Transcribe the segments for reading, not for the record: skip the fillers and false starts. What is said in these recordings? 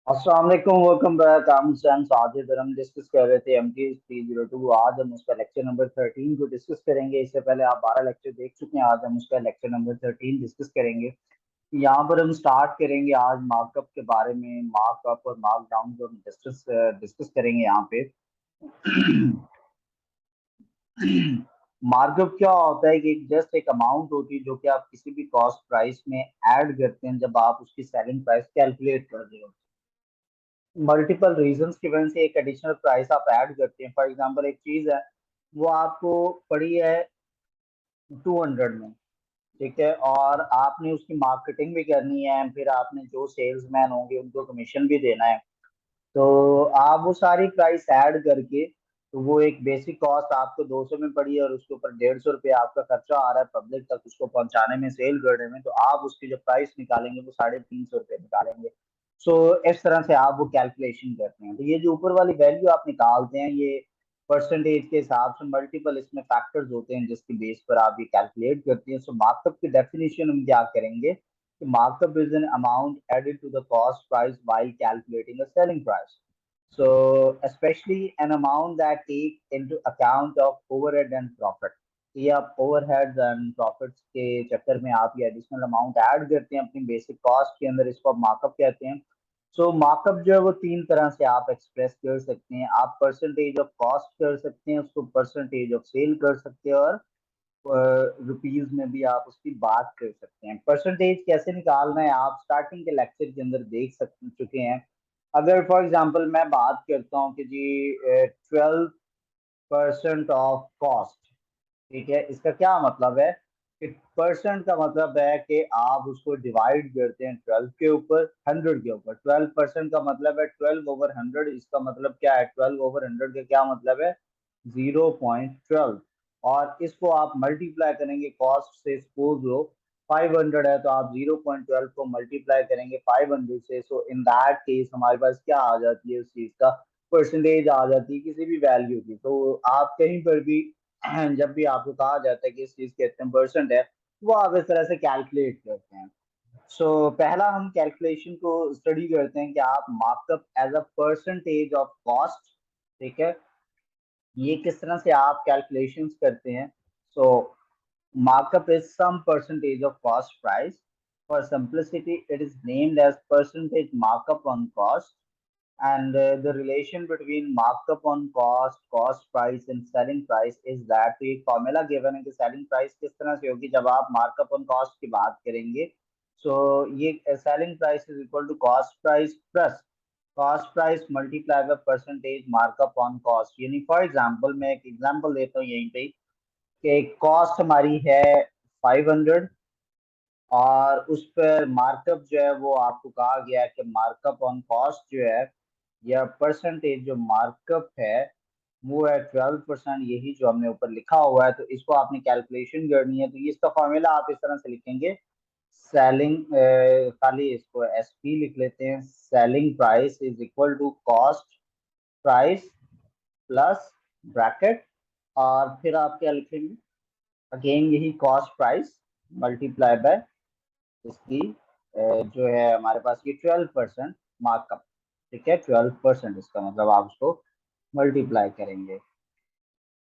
अस्सलाम वालेकुम, welcome back. हम हुसैन साजिद और हम डिस्कस कर रहे थे MT 302। आज हम उसका लेक्चर नंबर 13 को डिस्कस करेंगे। इससे पहले आप 12 लेक्चर देख चुके हैं। आज हम उसका लेक्चर नंबर 13 डिस्कस करेंगे। यहाँ पर हम स्टार्ट करेंगे आज मार्कअप के बारे में। मार्कअप और मार्कडाउन को हम डिस्कस डिस्कस करेंगे यहाँ पे। मार्कअप क्या होता है कि जस्ट एक अमाउंट होती है जो कि आप किसी भी कॉस्ट प्राइस में ऐड करते हैं जब आप उसकी सेलिंग प्राइस कैलकुलेट कर रहे हो। मल्टीपल रीजंस की वजह से एक एडिशनल प्राइस आप ऐड करते हैं। फॉर एग्जांपल एक चीज है, वो आपको पड़ी है 200 में, ठीक है, और आपने उसकी मार्केटिंग भी करनी है, फिर आपने जो सेल्समैन होंगे उनको कमीशन भी देना है। तो आप वो सारी प्राइस ऐड करके, तो वो एक बेसिक कॉस्ट आपको 200 में पड़ी है और उसके ऊपर 150 रुपये आपका खर्चा आ रहा है पब्लिक तक उसको पहुंचाने में, सेल करने में। तो आप उसकी जो प्राइस निकालेंगे वो 350 रुपये निकालेंगे। सो इस तरह से आप वो कैलकुलेशन करते हैं। तो ये जो ऊपर वाली वैल्यू आप निकालते हैं, ये परसेंटेज के हिसाब से मल्टीपल इसमें फैक्टर्स होते हैं जिसकी बेस पर आप ये कैलकुलेट करते हैं। सो मार्कअप की डेफिनेशन हम क्या करेंगे कि markup is an amount added to the cost price while calculating a selling price. So, especially an amount that take into account of overhead and profit. ये आप ओवरहेड्स एंड प्रॉफिट्स के चक्कर में आप ये एडिशनल अमाउंट ऐड करते हैं अपनी बेसिक कॉस्ट के अंदर। इसको आप मार्कअप कहते हैं। सो मार्कअप जो है वो तीन तरह से आप एक्सप्रेस कर सकते हैं। आप परसेंटेज ऑफ कॉस्ट कर सकते हैं, उसको परसेंटेज ऑफ सेल कर सकते हैं, और रुपीज में भी आप उसकी बात कर सकते हैं। परसेंटेज कैसे निकालना है आप स्टार्टिंग के लेक्चर के अंदर देख चुके हैं। अगर फॉर एग्जांपल मैं बात करता हूँ कि जी 12% ऑफ कॉस्ट, ठीक है, इसका क्या मतलब है कि परसेंट का मतलब है कि आप उसको डिवाइड करते हैं 12 के ऊपर, 100 के ऊपर। 12% का मतलब है 12/100। इसका मतलब क्या है, 12/100 का क्या मतलब है, 0.12। और इसको आप मल्टीप्लाई करेंगे कॉस्ट से। सपोज लो 500 है तो आप 0.12 को मल्टीप्लाई करेंगे 500 से। सो इन दैट केस हमारे पास क्या आ जाती है, उस चीज का परसेंटेज आ जाती है किसी भी वैल्यू की। तो आप कहीं पर भी जब भी आपको कहा जाता है कि इस चीज के इतने परसेंट है, वो आप इस तरह से कैलकुलेट करते हैं। सो पहला हम कैलकुलेशन को स्टडी करते हैं कि आप markup as a percentage of cost, ठीक है, ये किस तरह से आप कैलकुलेशंस करते हैं। सो markup is some percentage of cost price. For simplicity, it is named as percentage markup on cost. And the relation between markup on cost, cost price, and selling price is that, तो एक formula given है कि selling price किस तरह से होगी जब आप मार्कअप ऑन कॉस्ट की बात करेंगे। सो ये selling price is equal to cost price plus cost price multiply by percentage markup on cost. यानी फॉर एग्जांपल मैं एक एग्जांपल देता हूँ यहीं पे कि कॉस्ट हमारी है 500, और उस पर मार्कअप जो है वो आपको कहा गया है कि मार्कअप ऑन कॉस्ट जो है या परसेंटेज जो मार्कअप है वो है 12%। यही जो हमने ऊपर लिखा हुआ है, तो इसको आपने कैलकुलेशन करनी है। तो ये इसका फॉर्मूला आप इस तरह से लिखेंगे, सेलिंग, खाली इसको SP लिख लेते हैं, selling price is equal to cost price plus bracket, और फिर आप क्या लिखेंगे, अगेन यही कॉस्ट प्राइस मल्टीप्लाई बाय इसकी जो है हमारे पास ये 12% मार्कअप, ठीक है। 12% इसका मतलब आप उसको मल्टीप्लाई करेंगे,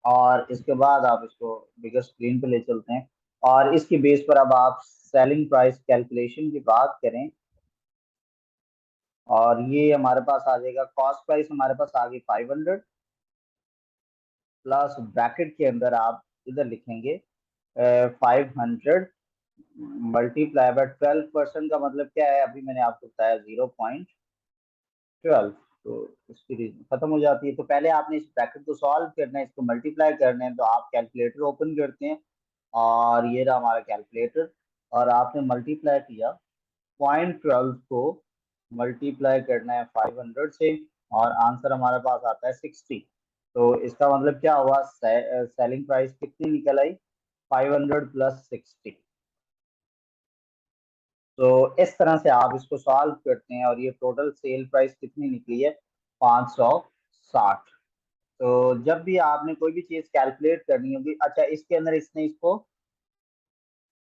और इसके बाद आप इसको बिगर स्क्रीन पे ले चलते हैं। और इसकी बेस पर अब आप सेलिंग प्राइस कैलकुलेशन की बात करें, और ये हमारे पास आ जाएगा, कॉस्ट प्राइस हमारे पास आ गई 500 प्लस ब्रैकेट के अंदर आप इधर लिखेंगे 500 मल्टीप्लाई बाय 12%। का मतलब क्या है, अभी मैंने आपको बताया 0.12। तो इसकी रीजन खत्म हो जाती है। तो पहले आपने इस ब्रैकेट को सॉल्व करना है, इसको मल्टीप्लाई करना है। तो आप कैलकुलेटर ओपन करते हैं, और ये रहा हमारा कैलकुलेटर, और आपने मल्टीप्लाई किया 0.12 को मल्टीप्लाई करना है 500 से, और आंसर हमारे पास आता है 60। तो इसका मतलब क्या हुआ, सेलिंग प्राइस कितनी निकल आई, 500 प्लस 60। तो इस तरह से आप इसको सॉल्व करते हैं, और ये टोटल सेल प्राइस कितनी निकली है, 560। तो जब भी आपने कोई भी चीज कैलकुलेट करनी होगी, अच्छा इसके अंदर इसने इसको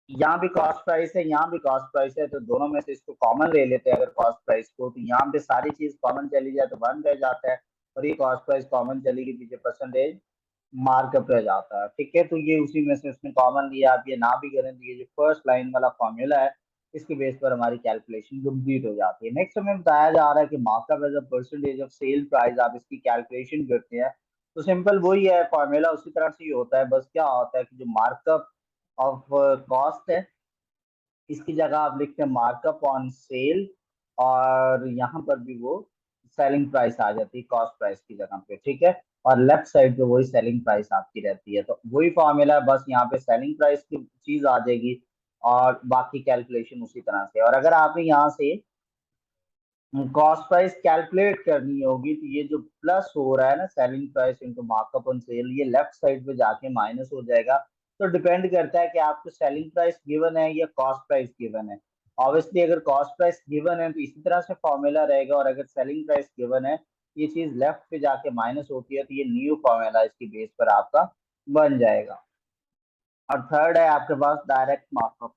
यहाँ भी कॉस्ट प्राइस है, यहाँ भी कॉस्ट प्राइस है, तो दोनों में से इसको कॉमन ले लेते हैं अगर कॉस्ट प्राइस को, तो यहाँ पे सारी चीज कॉमन चली जाए तो 1 रह जाता है, और ये कॉस्ट प्राइस कॉमन चलेगी पीछे परसेंटेज मार्कअप रह जाता है। ठीक है, तो ये उसी में से उसने कॉमन लिया। आप ये ना भी करें तो ये जो फर्स्ट लाइन वाला फॉर्मूला है इसके बेस पर हमारी कैलकुलेशन कंप्लीट हो जाती है। नेक्स्ट हमें बताया जा रहा है कि markup as a percentage of sale price, आप इसकी कैलकुलेशन करते हैं तो सिंपल वही है, फॉर्मूला उसी तरह से ही होता है। बस क्या होता है कि जो मार्कअप ऑफ कॉस्ट है इसकी जगह आप लिखते हैं मार्कअप ऑन सेल, और यहाँ पर भी वो सेलिंग प्राइस आ जाती है कॉस्ट प्राइस की जगह पे। ठीक है, और लेफ्ट साइड पे वही सेलिंग प्राइस आपकी रहती है, तो वही फॉर्मूला है, बस यहाँ पे सेलिंग प्राइस की चीज आ जाएगी और बाकी कैलकुलेशन उसी तरह से। और अगर आपने यहाँ से कॉस्ट प्राइस कैलकुलेट करनी होगी तो ये जो प्लस हो रहा है ना, selling price into markup on sale, ये लेफ्ट साइड पे जाके माइनस हो जाएगा। तो डिपेंड करता है कि आपको सेलिंग प्राइस गिवन है या कॉस्ट प्राइस गिवन है। ऑब्वियसली अगर कॉस्ट प्राइस गिवन है तो इसी तरह से फॉर्मूला रहेगा, और अगर सेलिंग प्राइस गिवन है ये चीज लेफ्ट पे जाके माइनस होती है, तो ये न्यू फॉर्मूला इसकी बेस पर आपका बन जाएगा। और थर्ड है आपके पास डायरेक्ट मार्कअप।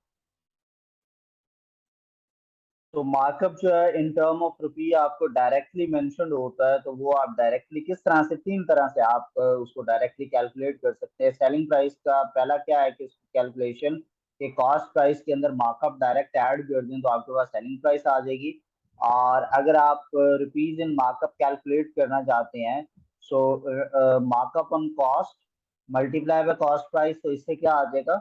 तो मार्कअप जो है इन टर्म ऑफ रुपी आपको डायरेक्टली मेंशन्ड होता है, तो वो आप डायरेक्टली किस तरह से, तीन तरह से आप उसको डायरेक्टली कैलकुलेट कर सकते हैं। सेलिंग प्राइस का पहला क्या है कि कैलकुलेशन के कॉस्ट प्राइस के अंदर मार्कअप डायरेक्ट ऐड कर दें तो आपके पास सेलिंग प्राइस आ जाएगी। और अगर आप रुपीज इन मार्कअप कैलकुलेट करना चाहते हैं, so markup on cost multiply by cost price, तो इससे क्या आ जाएगा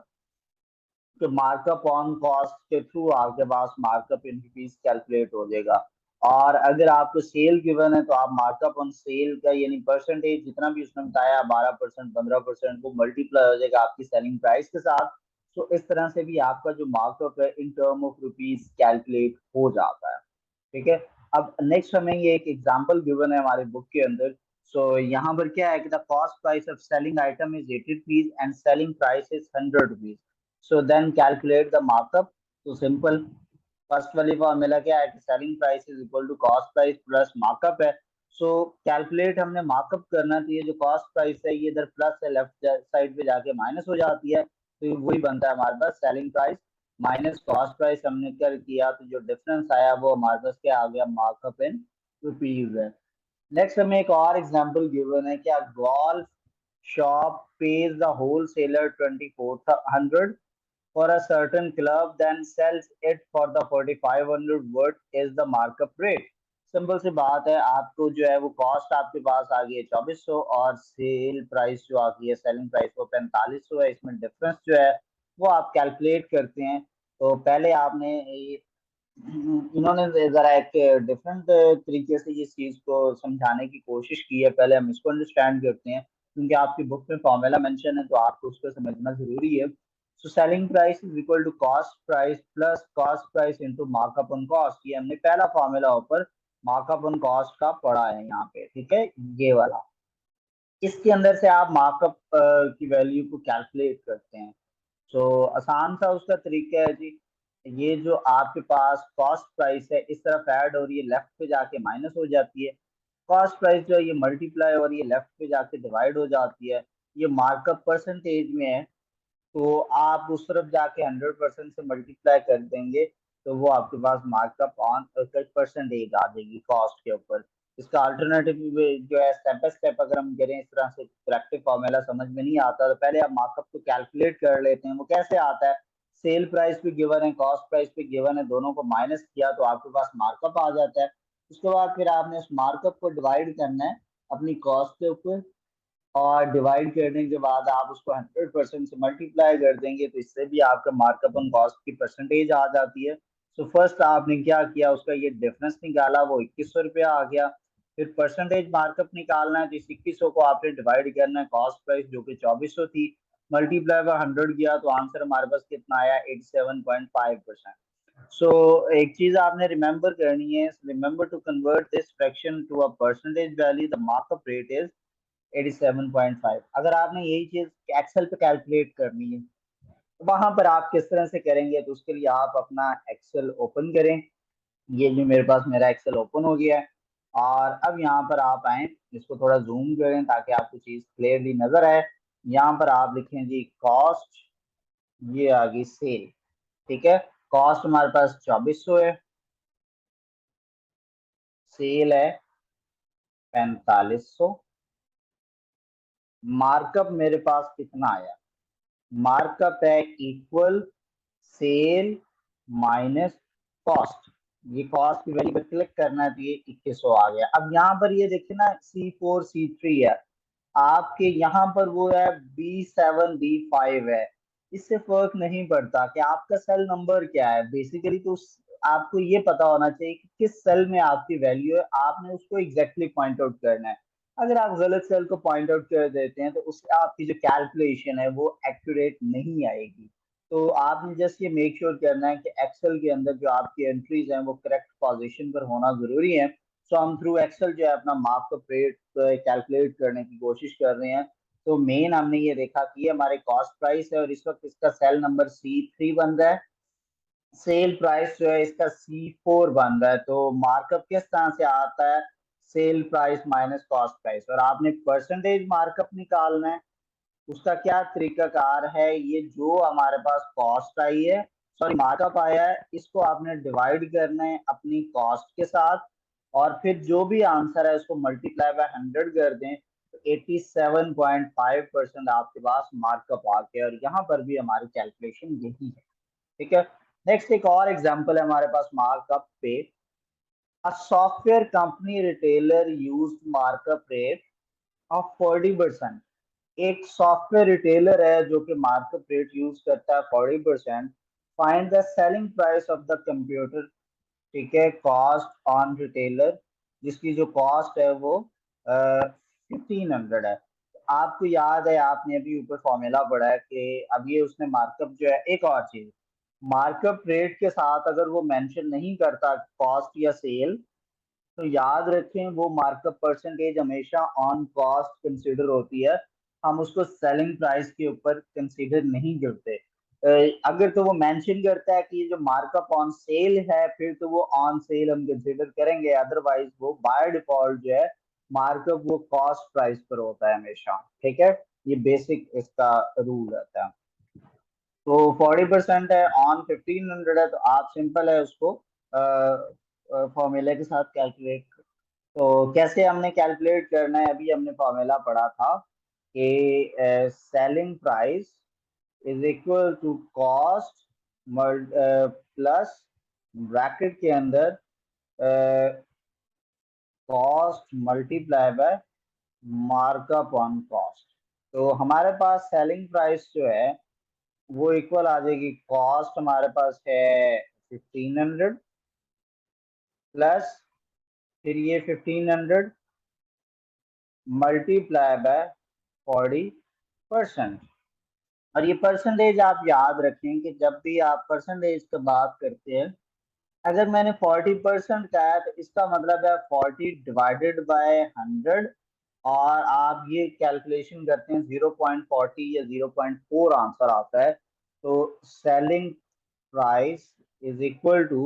कि मार्कअप ऑन कॉस्ट के थ्रू आपके पास मार्कअप इन रुपीज कैलकुलेट हो जाएगा। और अगर आपको सेल गिवन है तो आप मार्कअप ऑन सेल का यानी परसेंटेज जितना भी उसने बताया 12% 15%, वो मल्टीप्लाई हो जाएगा आपकी सेलिंग प्राइस के साथ। तो इस तरह से भी आपका जो मार्कअप है in term of rupees calculate हो जाता है। ठीक है, अब नेक्स्ट हमें ये एक एग्जांपल गिवन है हमारे बुक के अंदर। सो यहाँ पर क्या है कि the cost price of selling item is 80 rupees and selling price is 100 rupees, so then calculate the markup. तो सिंपल फर्स्ट वाली फॉर्मूला क्या है कि selling price is equal to cost price plus markup है। सो कैलकुलेट हमने markup करना, तो ये जो कॉस्ट प्राइस है ये इधर प्लस है, लेफ्ट साइड पे जाके माइनस हो जाती है, तो ये वही बनता है हमारे पास selling price minus cost price. हमने कर किया तो जो डिफरेंस आया वो हमारे पास क्या आ गया, मार्कअप इन रुपीज है। नेक्स्ट हमें एक और एग्जांपल गिवन है, क्या golf shop pays the wholesaler 2400 for a certain club then sells it for the 4500, what is the markup rate। Simple सी बात है, आपको जो है वो कॉस्ट आपके पास आ गई है 2400 और सेल प्राइस जो आ गई है, सेलिंग प्राइस वो 4500 है। इसमें डिफरेंस जो है वो आप कैलकुलेट करते हैं। तो पहले आपने इन्होंने जरा एक डिफरेंट तरीके से इस चीज को समझाने की कोशिश की है, पहले हम इसको अंडरस्टैंड करते हैं क्योंकि आपकी बुक में फॉर्मूला मेंशन है तो आपको उसको समझना जरूरी है। So selling price is equal to cost price plus cost price into markup on cost, ये हमने पहला फॉर्मूला ऊपर मार्कअप ऑन कॉस्ट का पढ़ा है यहाँ पे। ठीक है, ये वाला, इसके अंदर से आप मार्कअप की वैल्यू को कैलकुलेट करते हैं। तो आसान सा उसका तरीका है जी, ये जो आपके पास कॉस्ट प्राइस है इस तरफ ऐड हो रही है, लेफ्ट पे जाके माइनस हो जाती है। कॉस्ट प्राइस जो है ये मल्टीप्लाई हो रही है, लेफ्ट पे जाके डिवाइड हो जाती है। ये मार्कअप परसेंटेज में है, तो आप उस तरफ जाके 100% से मल्टीप्लाई कर देंगे तो वो आपके पास मार्कअप ऑन परसेंटेज आ जाएगी कॉस्ट के ऊपर। इसका अल्टरनेटिव जो है स्टेप बाय स्टेप अगर हम करें इस तरह से, प्रैक्टिस फॉर्मूला समझ में नहीं आता तो पहले आप मार्कअप को कैलकुलेट कर लेते हैं। वो कैसे आता है, सेल प्राइस भी गिवन है कॉस्ट प्राइस भी गिवन है, दोनों को माइनस किया तो आपके पास मार्कअप आ जाता है। उसके बाद फिर आपने उस मार्कअप को डिवाइड करना है अपनी कॉस्ट के ऊपर, और डिवाइड करने के बाद आप उसको 100% से मल्टीप्लाई कर देंगे तो इससे भी आपका मार्कअप ऑन कॉस्ट की परसेंटेज आ जाती है। सो फर्स्ट आपने क्या किया, उसका ये डिफरेंस निकाला, वो 2100 रुपया आ गया। फिर परसेंटेज मार्कअप निकालना है तो इस 2100 को आपने डिवाइड करना है कॉस्ट प्राइस जो कि 2400 थी, मल्टीप्लाई बाय 100 किया तो आंसर हमारे पास कितना आया, 87.5%। सो एक चीज आपने रिमेंबर करनी है, remember to convert this fraction to a percentage value, the markup rate is 87.5। अगर आपने यही चीज एक्सेल पे कैलकुलेट करनी है तो वहां पर आप किस तरह से करेंगे, तो उसके लिए आप अपना एक्सेल ओपन करें। ये जो मेरे पास मेरा एक्सेल ओपन हो गया है, और अब यहाँ पर आप आए, इसको थोड़ा जूम करें ताकि आपको चीज क्लियरली नजर आए। यहाँ पर आप लिखें जी कॉस्ट ये आ गई सेल। ठीक है, कॉस्ट हमारे पास 2400 है, सेल है 4500। मार्कअप मेरे पास कितना आया, मार्कअप है इक्वल सेल माइनस कॉस्ट। ये कॉस्ट की वैल्यू पर क्लिक करना है तो ये 2100 आ गया। अब यहाँ पर ये देखिए ना, C4 C3 है, आपके यहाँ पर वो है B7 B5 है। इससे फर्क नहीं पड़ता कि आपका सेल नंबर क्या है, बेसिकली तो आपको ये पता होना चाहिए कि किस सेल में आपकी वैल्यू है, आपने उसको एग्जैक्टली पॉइंट आउट करना है। अगर आप गलत सेल को पॉइंट आउट कर देते हैं तो उससे आपकी जो कैलकुलेशन है वो एक्यूरेट नहीं आएगी। तो आपने जस्ट ये मेक श्योर करना है कि एक्सेल के अंदर जो आपकी एंट्रीज हैं वो करेक्ट पोजीशन पर होना जरूरी है। सो हम थ्रू एक्सेल जो है अपना मार्कअप रेट कैलकुलेट करने की कोशिश कर रहे हैं। तो मेन हमने ये देखा कि ये हमारे कॉस्ट प्राइस है और इस वक्त इसका सेल नंबर C3 बन रहा है, सेल प्राइस जो है इसका C4 बन रहा है। तो मार्कअप किस तरह से आता है, sale price minus cost price, और आपने परसेंटेज मार्कअप निकालना है। उसका क्या तरीकाकार है, ये जो हमारे पास कॉस्ट आई है, सॉरी मार्कअप आया है, इसको आपने डिवाइड करना है अपनी कॉस्ट के साथ, और फिर जो भी आंसर है उसको मल्टीप्लाई बाय 100 कर दें तो 87.5% आपके पास मार्कअप आ गया। और यहाँ पर भी हमारी कैलकुलेशन यही है। ठीक है, नेक्स्ट एक और एग्जांपल है हमारे पास मार्कअप पे। A software company retailer used markup rate of 40%। एक सॉफ्टवेयर रिटेलर है जो कि मार्कअप रेट यूज करता है 40%। Find the selling price of the computer. ठीक है, कॉस्ट ऑन रिटेलर, जिसकी जो कॉस्ट है वो 1500 है। आपको याद है, आपने अभी ऊपर फॉर्मूला पढ़ा है कि अब ये उसने मार्कअप जो है, एक और चीज, मार्कअप रेट के साथ अगर वो मेंशन नहीं करता कॉस्ट या सेल, तो याद रखें वो मार्कअप परसेंटेज हमेशा ऑन कॉस्ट कंसीडर होती है, हम उसको सेलिंग प्राइस के ऊपर कंसीडर नहीं करते। अगर तो वो मेंशन करता है कि ये जो मार्कअप ऑन सेल है, फिर तो वो ऑन सेल हम कंसीडर करेंगे, अदरवाइज वो बाय डिफॉल्ट जो है मार्कअप वो कॉस्ट प्राइस पर होता है हमेशा। ठीक है, ये बेसिक इसका रूल रहता है। तो 40% है ऑन 1500 है, तो आप सिंपल है उसको फॉर्मूले के साथ कैलकुलेट। तो कैसे हमने कैलकुलेट करना है, अभी हमने फॉर्मूला पढ़ा था कि selling price is equal to cost plus bracket के अंदर cost multiply by markup on cost. तो हमारे पास सेलिंग प्राइस जो है वो इक्वल आ जाएगी, कॉस्ट हमारे पास है 1500 प्लस, फिर ये 1500 मल्टीप्लाई बाय 40%। और ये परसेंटेज आप याद रखें कि जब भी आप परसेंटेज की बात करते हैं, अगर मैंने 40% कहा है तो इसका मतलब है 40 डिवाइडेड बाय 100। और आप ये कैलकुलेशन करते हैं 0.40 या 0.4 आंसर आता है। तो selling price is equal to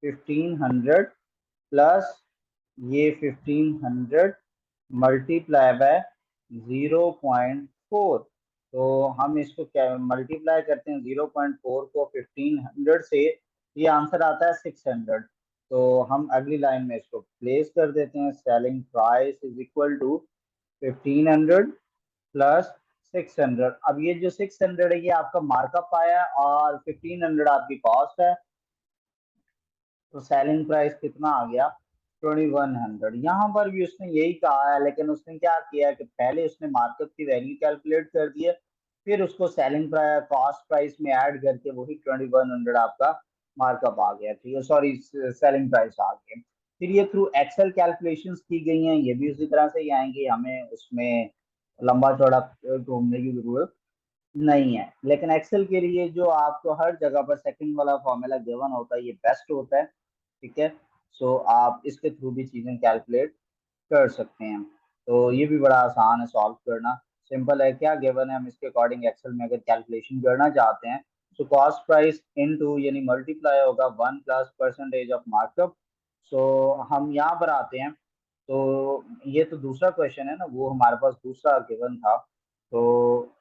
1500 plus ये 1500 मल्टीप्लाई बाय 0.4। तो हम इसको क्या मल्टीप्लाई करते हैं 0.4 को 1500 से, ये आंसर आता है 600। तो हम अगली लाइन में इसको प्लेस कर देते हैं, selling price is equal to 1500 plus 600। अब ये जो 600 है ये आपका मार्कअप आया और 1500 आपकी कॉस्ट है। तो सेलिंग प्राइस कितना आ गया, 2100। यहाँ पर भी उसने यही कहा है, लेकिन उसने क्या किया कि पहले उसने मार्कअप की वैल्यू कैलकुलेट कर दी है, फिर उसको सेलिंग प्राइस कॉस्ट प्राइस में ऐड करके वही 2100 आपका मार्कअप आ गया। ठीक है, सॉरी सेलिंग प्राइस आ गया। फिर ये थ्रू एक्सेल कैलकुलेशंस की गई हैं, ये भी उसी तरह से ही आएंगे, हमें उसमें लंबा चौड़ा घूमने की जरूरत नहीं है। लेकिन एक्सेल के लिए जो आपको हर जगह पर सेकंड वाला फॉर्मूला गिवन होता है ये बेस्ट होता है। ठीक है, सो आप इसके थ्रू भी चीजें कैलकुलेट कर सकते हैं। तो ये भी बड़ा आसान है सॉल्व करना, सिंपल है, क्या गिवन है हम इसके अकॉर्डिंग एक्सेल में अगर कैलकुलेशन करना चाहते हैं तो कॉस्ट प्राइस इनटू यानी मल्टीप्लाई होगा 1 प्लस परसेंटेज ऑफ मार्कअप। सो हम यहाँ पर आते हैं। तो ये तो दूसरा क्वेश्चन है ना, वो हमारे पास दूसरा गिवन था, तो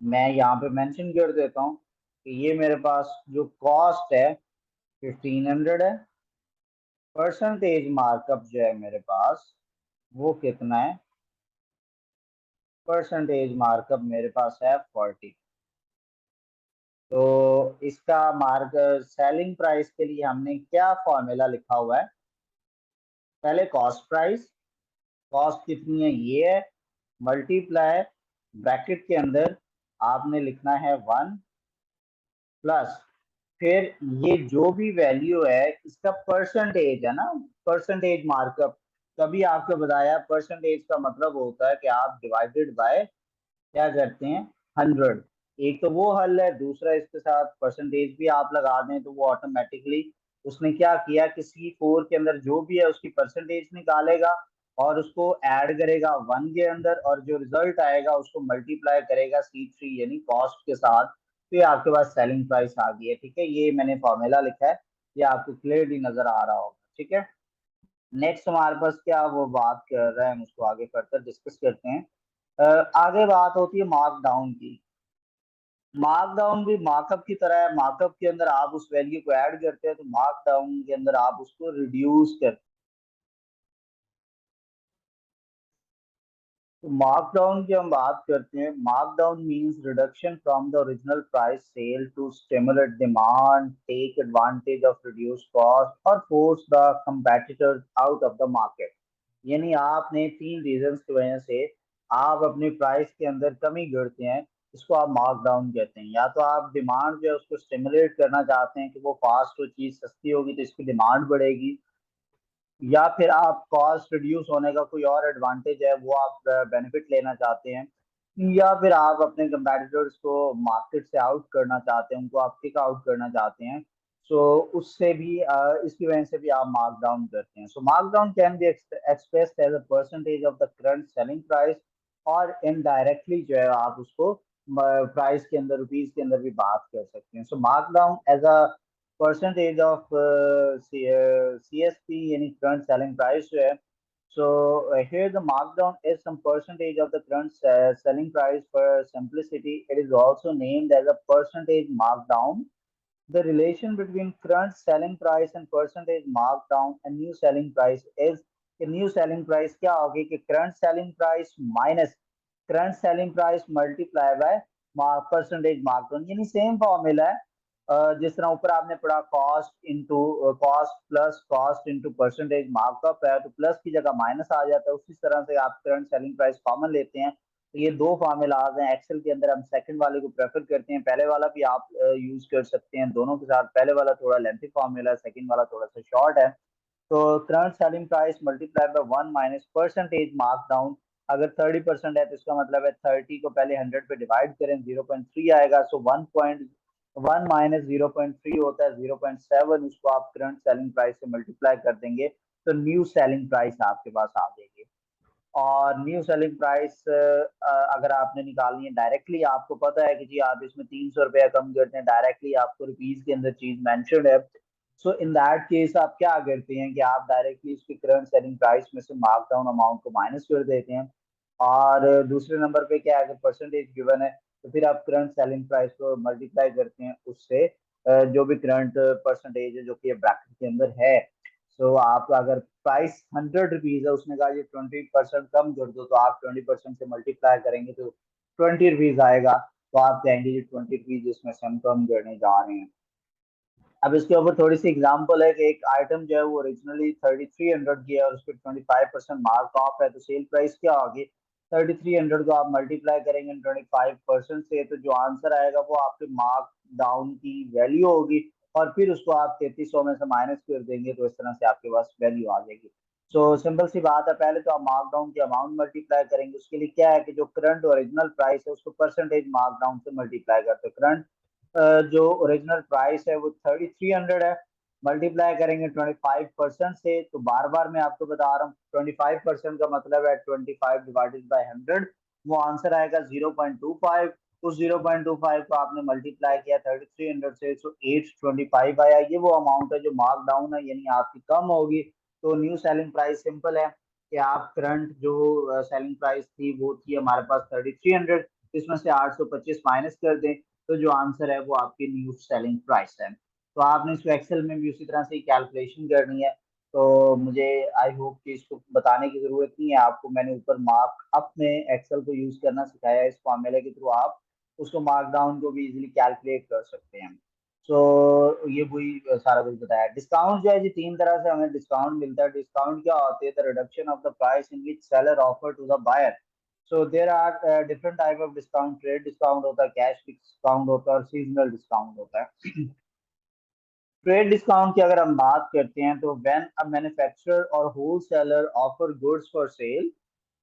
मैं यहाँ पे मेंशन कर देता हूँ। कि ये मेरे पास जो कॉस्ट है 1500 है, परसेंटेज मार्कअप जो है मेरे पास वो कितना है, परसेंटेज मार्कअप मेरे पास है 40। तो इसका मार्क सेलिंग प्राइस के लिए हमने क्या फॉर्मूला लिखा हुआ है, पहले कॉस्ट प्राइस, कॉस्ट कितनी है ये है, मल्टीप्लाई ब्रैकेट के अंदर आपने लिखना है 1 प्लस, फिर ये जो भी वैल्यू है इसका परसेंटेज है ना, परसेंटेज मार्कअप। तभी आपको बताया परसेंटेज का मतलब होता है कि आप डिवाइडेड बाय क्या करते हैं 100। एक तो वो हल है, दूसरा इसके साथ परसेंटेज भी आप लगा दें तो वो ऑटोमेटिकली उसने क्या किया कि C4 के अंदर जो भी है उसकी परसेंटेज निकालेगा और उसको ऐड करेगा 1 के अंदर, और जो रिजल्ट आएगा उसको मल्टीप्लाई करेगा C3 यानी कॉस्ट के साथ। तो ये आपके पास सेलिंग प्राइस आ गई है। ठीक है, ये मैंने फॉर्मूला लिखा है, ये आपको क्लियरली नजर आ रहा होगा। ठीक है, नेक्स्ट हमारे पास क्या वो बात कर रहे हैं, हम उसको आगे फर्दर डिस्कस करते हैं। आगे बात होती है मार्क डाउन की। मार्क डाउन भी मार्कअप की तरह है, मार्कअप के अंदर आप उस वैल्यू को ऐड करते हैं, तो मार्क डाउन के अंदर आप उसको रिड्यूस करते हैं। तो मार्क डाउन की हम बात करते हैं, markdown means reduction from the original price sale to stimulate demand, take advantage of reduce cost और force the competitors out of the market. यानी आपने तीन रीजंस की वजह से आप अपनी प्राइस के अंदर कमी करते हैं, इसको आप मार्क डाउन कहते हैं। या तो आप डिमांड जो है उसको स्टिमुलेट करना चाहते हैं कि वो फास्ट हो, चीज सस्ती होगी तो इसकी डिमांड बढ़ेगी, या फिर आप कॉस्ट रिड्यूस होने का कोई और एडवांटेज है वो आप बेनिफिट लेना चाहते हैं, या फिर आप अपने कंपेटिटर्स को मार्केट से आउट करना चाहते हैं, उनको आप किक आउट करना चाहते हैं। सो उससे भी इसकी वजह से भी आप मार्क डाउन करते हैं। So markdown can be expressed as a percentage of the current selling price, और इनडायरेक्टली जो है आप उसको प्राइस के अंदर, रुपीज के अंदर भी बात कर सकते हैं। So markdown as a percentage of CSP यानी current selling price जो है। So here the markdown is some percentage of the current selling price. For simplicity, it is also named as a percentage markdown. The relation between current selling price and percentage markdown and new selling price is कि new selling price क्या होगी कि current selling price minus current selling price multiply by percentage markdown, यानी same formula है। जिस तरह ऊपर आपने पढ़ा cost into cost plus cost into percentage markup है, तो प्लस की जगह माइनस आ जाता है। उसी तरह से आप करंट सेलिंग प्राइस कॉमन लेते हैं, तो ये दो फार्मूलाज हैं। एक्सेल के अंदर हम सेकंड वाले को प्रेफर करते हैं, पहले वाला भी आप यूज कर सकते हैं दोनों के साथ। पहले वाला थोड़ा लेंथी फार्मूला है, सेकंड वाला थोड़ा सा शॉर्ट है। तो current selling price multiply bye 1 minus percentage mark down. अगर 30% है तो इसका मतलब है 30 को पहले 100 पे डिवाइड करें, 0.3 आएगा। सो 1.1 माइनस 0.3 होता है 0.7, उसको आप करंट सेलिंग प्राइस से मल्टीप्लाई कर देंगे तो न्यू सेलिंग प्राइस आपके पास आ जाएगी। और न्यू सेलिंग प्राइस अगर आपने निकालनी है डायरेक्टली, आपको पता है कि जी आप इसमें 300 रुपया कम करते हैं, डायरेक्टली आपको रुपीज के अंदर चीज मेंशन्ड है। सो इन दैट केस आप क्या करते हैं कि आप डायरेक्टली इसकी करंट सेलिंग प्राइस में से मार्क डाउन अमाउंट को माइनस कर देते हैं। और दूसरे नंबर पे क्या है, अगर परसेंटेज गिवन है तो फिर आप करंट सेलिंग प्राइस को मल्टीप्लाई करते हैं उससे, जो भी करंट परसेंटेज है जो कि ब्रैकेट के अंदर है। सो आप अगर प्राइस 100 रुपीज है, उसने कहा ये 20% कम कर दो, तो आप 20% से मल्टीप्लाई करेंगे तो 20 रुपीज आएगा। तो आप कहेंगे ये 20 रुपीज इसमें से हम कम करने जा रहे हैं। अब इसके ऊपर थोड़ी सी एग्जांपल है कि एक आइटम जो है वो ओरिजिनली 3300 की है और उस पर 25% मार्क ऑफ है, तो सेल प्राइस क्या होगी, 3300 को आप मल्टीप्लाई करेंगे 25% से, तो जो आंसर आएगा वो आपके मार्क डाउन की वैल्यू होगी। और फिर उसको आप 3300 में से माइनस कर देंगे, तो इस तरह से आपके पास वैल्यू आ जाएगी। सो सिंपल सी बात है, पहले तो आप मार्क डाउन की अमाउंट मल्टीप्लाई करेंगे। उसके लिए क्या है कि जो करंट ओरिजिनल प्राइस है उसको परसेंटेज मार्क डाउन से मल्टीप्लाई करते हैं। करंट जो ओरिजिनल प्राइस है वो 3300 है, मल्टीप्लाई करेंगे 25% से। तो बार बार मैं आपको बता रहा हूँ 25% का मतलब है 25 डिवाइडेड बाई 100, वो आंसर आएगा 0.25। उस 0.25 को आपने मल्टीप्लाई किया 3300 से, तो 825 आया। ये वो अमाउंट है जो मार्क डाउन है, यानी आपकी कम होगी। तो न्यू सेलिंग प्राइस सिंपल है कि आप करंट जो सेलिंग प्राइस थी वो थी हमारे पास 3300, इसमें से 825 माइनस कर दें तो जो आंसर है वो आपकी न्यू सेलिंग प्राइस है। तो आपने इसको एक्सेल में भी उसी तरह से कैलकुलेशन करनी है। तो मुझे आई होप कि इसको बताने की जरूरत नहीं है आपको, मैंने ऊपर मार्क अप में एक्सेल को यूज करना सिखाया है। इस फॉर्मूले के थ्रू आप उसको मार्क डाउन को भी इजीली कैलकुलेट कर सकते हैं। सो ये वही सारा कुछ बताया। डिस्काउंट जो है जी तीन तरह से हमें डिस्काउंट मिलता है। डिस्काउंट क्या होती है? The reduction of the price in which seller offer to the buyer. So there are different type of discount. Trade discount होता है, कैश डिस्काउंट होता है और सीजनल डिस्काउंट होता है। ट्रेड डिस्काउंट की अगर हम बात करते हैं तो व्हेन अ मैन्युफैक्चरर और wholesaler offer goods for sale,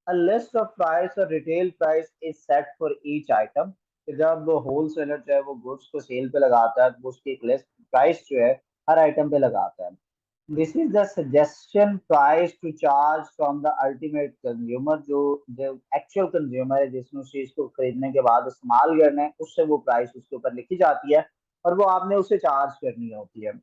a list of price और retail price is set for each item. जब होलसेलर जो है वो गुड्स को सेल पे लगाता है तो उसकी एक लिस्ट प्राइस जो है हर आइटम पे लगाता है। This is the suggestion price to charge from the ultimate consumer. जो एक्चुअल कंज्यूमर है जिसने उस चीज को खरीदने के बाद इस्तेमाल करना है, उससे वो प्राइस उसके ऊपर लिखी जाती है और वो आपने उसे चार्ज करनी होती है।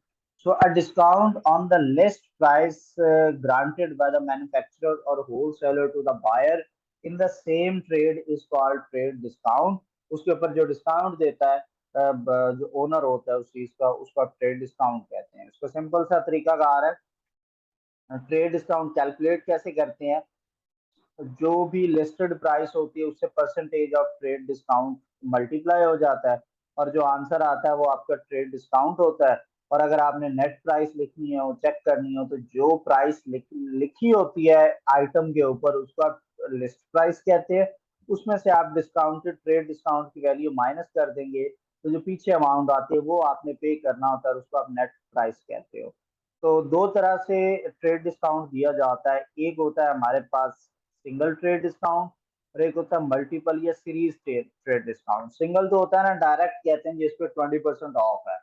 So a discount on the list price granted by the manufacturer or wholesaler to the buyer in the same trade is called trade discount। उसके ऊपर जो डिस्काउंट देता है जो ओनर होता है उस चीज का, उसका ट्रेड डिस्काउंट कहते हैं। इसका सिंपल सा तरीका कार है। ट्रेड डिस्काउंट कैलकुलेट कैसे करते हैं? जो भी लिस्टेड प्राइस होती है उससे percentage of trade discount multiply हो जाता है और जो आंसर आता है वो आपका ट्रेड डिस्काउंट होता है। और अगर आपने नेट प्राइस लिखनी है, वो चेक करनी हो, तो जो प्राइस लिखी होती है आइटम के ऊपर उसको आप लिस्ट प्राइस कहते हैं। उसमें से आप डिस्काउंटेड ट्रेड डिस्काउंट की वैल्यू माइनस कर देंगे, तो जो पीछे अमाउंट आती है वो आपने पे करना होता है और उसको आप नेट प्राइस कहते हो। तो दो तरह से ट्रेड डिस्काउंट दिया जाता है। एक होता है हमारे पास सिंगल ट्रेड डिस्काउंट और एक होता है मल्टीपल या सीरीज ट्रेड डिस्काउंट। सिंगल तो होता है ना, डायरेक्ट कहते हैं जिसपे 20% ऑफ है,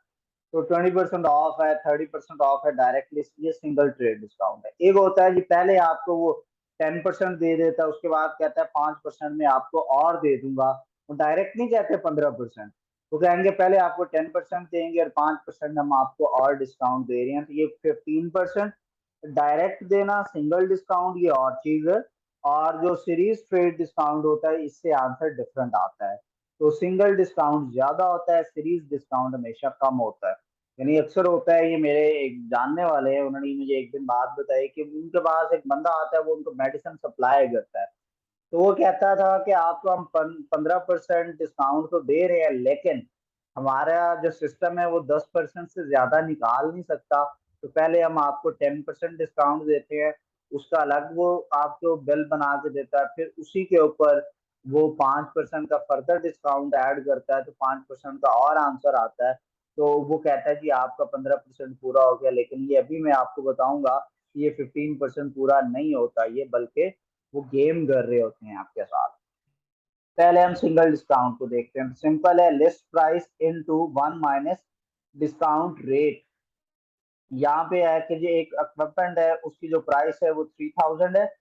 तो 20% ऑफ है, 30% ऑफ है डायरेक्टली, ये सिंगल ट्रेड डिस्काउंट है। एक होता है कि पहले आपको वो 10% दे देता है, उसके बाद कहता है 5% में आपको और दे दूंगा। वो डायरेक्ट नहीं कहते 15%, वो कहेंगे पहले आपको 10% देंगे और 5% हम आपको और डिस्काउंट दे रहे हैं, तो ये 15%। डायरेक्ट देना सिंगल डिस्काउंट ये और चीज है। और जो सीरीज ट्रेड डिस्काउंट होता है इससे आंसर डिफरेंट आता है। तो सिंगल डिस्काउंट ज्यादा होता है, सीरीज डिस्काउंट हमेशा कम होता है। यानी अक्सर होता है, ये मेरे एक जानने वाले हैं, उन्होंने मुझे एक दिन बात बताई कि उनके पास एक बंदा आता है, वो उनको मेडिसिन सप्लाई करता है। तो वो कहता था कि आपको हम 15% डिस्काउंट तो दे रहे हैं, लेकिन हमारा जो सिस्टम है वो 10% से ज्यादा निकाल नहीं सकता। तो पहले हम आपको 10% डिस्काउंट देते हैं, उसका अलग वो आपको बिल बना के देता है, फिर उसी के ऊपर वो 5% का फर्दर डिस्काउंट ऐड करता है, तो 5% का और आंसर आता है। तो वो कहता है कि आपका 15% पूरा हो गया, लेकिन ये अभी मैं आपको बताऊंगा कि ये 15% पूरा नहीं होता, ये बल्कि वो गेम कर रहे होते हैं आपके साथ। पहले हम सिंगल डिस्काउंट को देखते हैं। सिंपल है, list price into 1 minus discount rate. यहाँ पे है कि जो एक इक्विपमेंट है उसकी जो प्राइस है वो 3000 है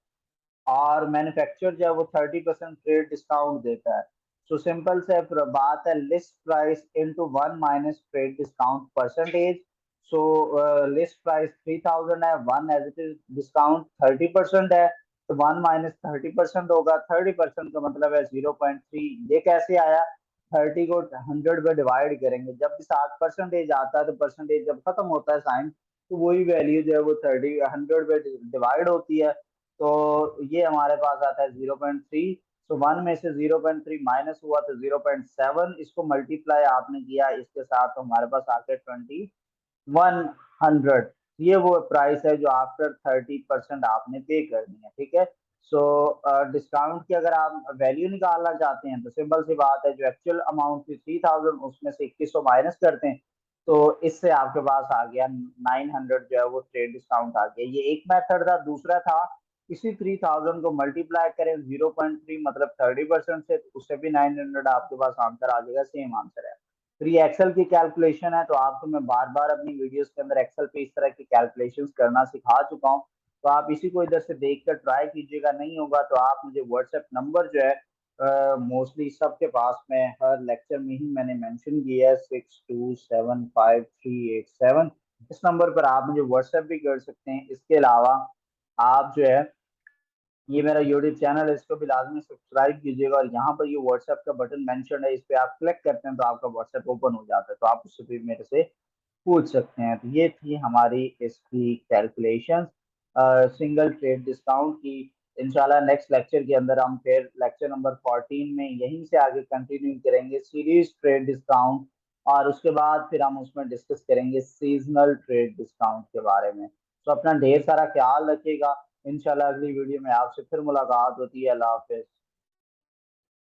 और मैन्युफैक्चर जो है वो 30% ट्रेड डिस्काउंट देता है। सो सिंपल से बात है, list price into 1 minus trade discount percentage. So list price 3000 है, 1 एज इट इज डिस्काउंट 30% है, तो 1 माइनस 30% होगा। 30% का मतलब है 0.3। ये कैसे आया? 30 को 100 पे डिवाइड करेंगे, जब भी 7% आता है तो परसेंटेज जब खत्म होता है साइन, तो वही वैल्यू जो है वो 100 पे डिवाइड होती है। तो ये हमारे पास आता है 0.3। तो 1 में से 0.3 माइनस हुआ तो 0.7, इसको मल्टीप्लाई आपने किया इसके साथ, तो हमारे पास आ गया 2100। ये वो प्राइस है जो आफ्टर 30% आपने पे करनी है, ठीक है। सो डिस्काउंट की अगर आप वैल्यू निकालना चाहते हैं तो सिंपल सी बात है, जो एक्चुअल अमाउंट थी 3000 उसमें से 2100 माइनस करते हैं, तो इससे आपके पास आ गया 900, जो है वो ट्रेड डिस्काउंट आ गया। ये एक मेथड था। दूसरा था, इसी 3000 को मल्टीप्लाई करें 0.3 मतलब 30% से, तो उससे भी 900 आपके पास आंसर आ जाएगा, सेम आंसर है। फिर ये एक्सेल की कैलकुलेशन है, तो आपको मैं बार बार अपनी वीडियोस के अंदर एक्सेल पे इस तरह की कैलकुलेशंस करना सिखा चुका हूँ। तो आप इसी को इधर से देख कर ट्राई कीजिएगा। नहीं होगा तो आप मुझे व्हाट्सएप नंबर जो है मोस्टली सबके पास में हर लेक्चर में ही मैंने मेंशन किया है, 627538 7। इस नंबर पर आप मुझे व्हाट्सएप भी कर सकते हैं। इसके अलावा आप जो है ये मेरा यूट्यूब चैनल है, इसको भी लाजमी सब्सक्राइब कीजिएगा। और यहाँ पर ये व्हाट्सएप का बटन मेंशन है, इस पे आप क्लिक करते हैं तो आपका व्हाट्सएप ओपन हो जाता है, तो आप उससे भी मेरे से पूछ सकते हैं। तो ये थी हमारी इसकी कैलकुलेशन सिंगल ट्रेड डिस्काउंट की। इंशाल्लाह नेक्स्ट लेक्चर के अंदर हम फिर लेक्चर नंबर 14 में यहीं से आगे कंटिन्यू करेंगे सीरीज ट्रेड डिस्काउंट, और उसके बाद फिर हम उसमें डिस्कस करेंगे सीजनल ट्रेड डिस्काउंट के बारे में। तो अपना ढेर सारा ख्याल रखिएगा। इंशाल्लाह अगली वीडियो में आपसे फिर मुलाकात होती है। अल्लाह हाफिज।